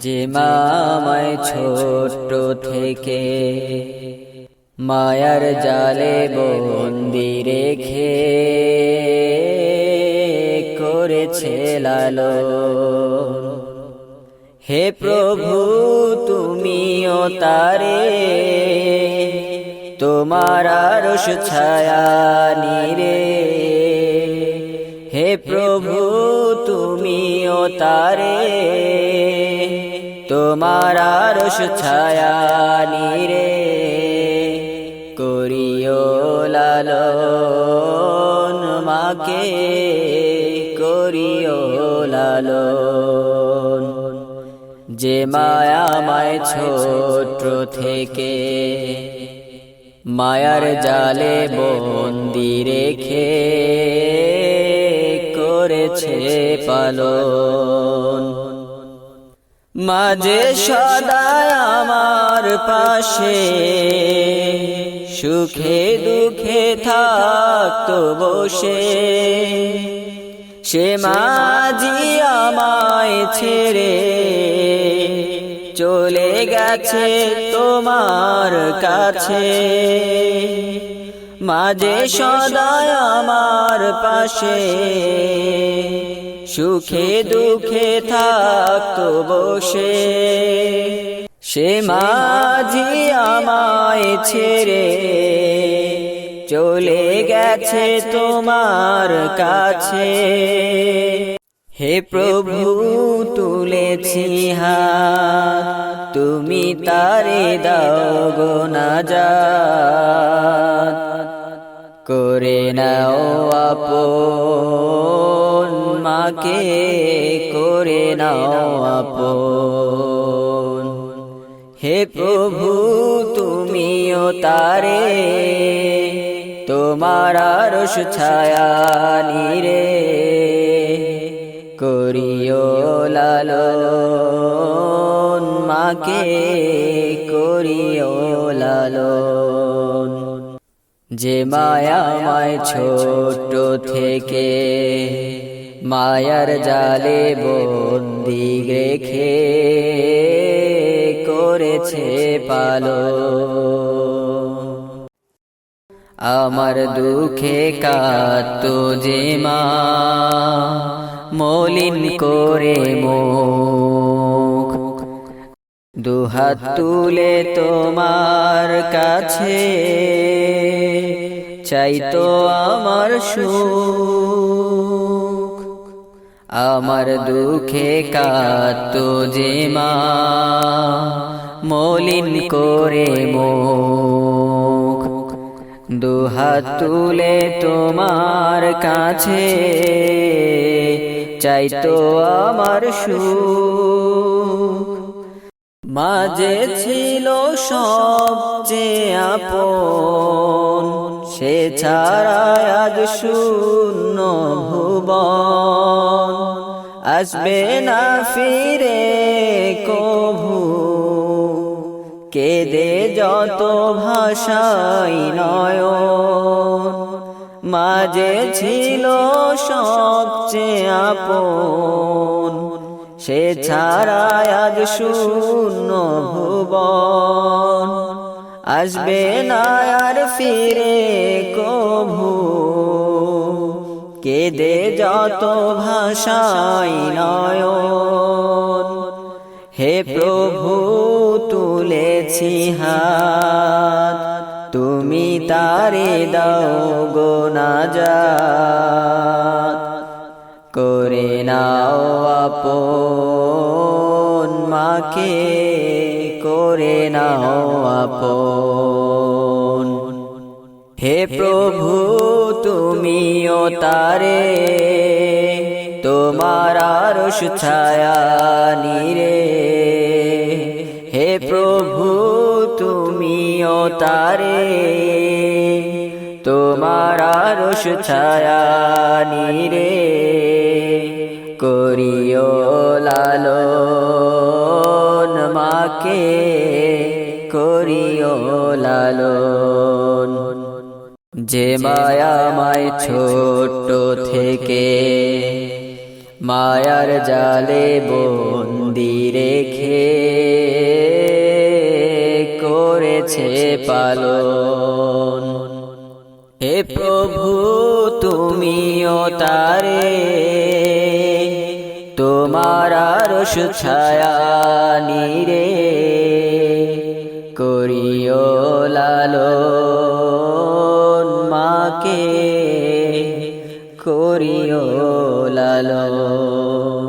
যে মা আমায় ছোট্ট থেকে মায়ার জালে বন্দি রেখে করেছে লালন। হে প্রভু তুমিও তারে তোমার আরশ ছায়া নিরে। হে প্রভু তুমিও তারে তোমার আরশ ছায়া নিরে। করিও লালন মাকে করিও লালন। যে মায়া আমায় ছোট থেকে মায়ার জালে বন্দি রেখে করেছে পালন। মাঝে সদায় আমার পাশে সুখে দুঃখে থাকতো বসে। সে মাঝি আমায় ছেড়ে চলে গেছে তোমার কাছে। মাঝে সদায় আমার পাশে সুখে দুঃখে থাকতো বসে। সে মাঝি আমায় ছেড়ে চলে গেছে তোমার কাছে। হে প্রভু তুলেছি হাত তুমি তারে দাও গো নাজাত। করে নাও আপন মাকে করে নাও আপন। হে প্রভু তুমিও তারে তোমার আরশ ছায়া নিরে। করিও লালন মাকে করিও লালন। যে মায়া আমায় ছোট থেকে মায়ার জালে বন্দি রেখে করেছে পালন। আমার দুঃখে কাঁদতো যে মা মলিন করে মুখ। দুহাত তুলে তোমার কাছে চাইতো আমার সুখ। আমার দুঃখে কাঁদতো যে মা মলিন করে মুখ। দুহাত তুলে তোমার কাছে চাইতো আমার সুখ। মাঝে ছিল সবচেয়ে আপন সে ছাড়া আজ শূন্য ভুবন। আসবে না ফিরে কভু কেঁদে যত ভাষাই নয়ন। মাঝে ছিল সবচেয়ে আপন সে ছাড়া আজ শূন্য ভুবন। আসবে না আর ফিরে কভু কেঁদে যত ভাষাই নয়ন। হে প্রভু তুলেছি হাত তুমি তারে দাও গো নাজাত। করে নাও আপন মাকে করে নাও আপন। হে প্রভু তুমিও তারে তোমার আরশ ছায়া নিরে। হে প্রভু তুমিও তারে তোমার আরশ ছায়া নিরে। করিও লালন মাকে করিও লালন। যে মায়া আমায় ছোট থেকে মায়ার জালে বন্দি রেখে পালন। হে প্রভু তুমিও তারে তোমার আরশ ছায়া নিরে করিও লালন, মাকে করিও লালন।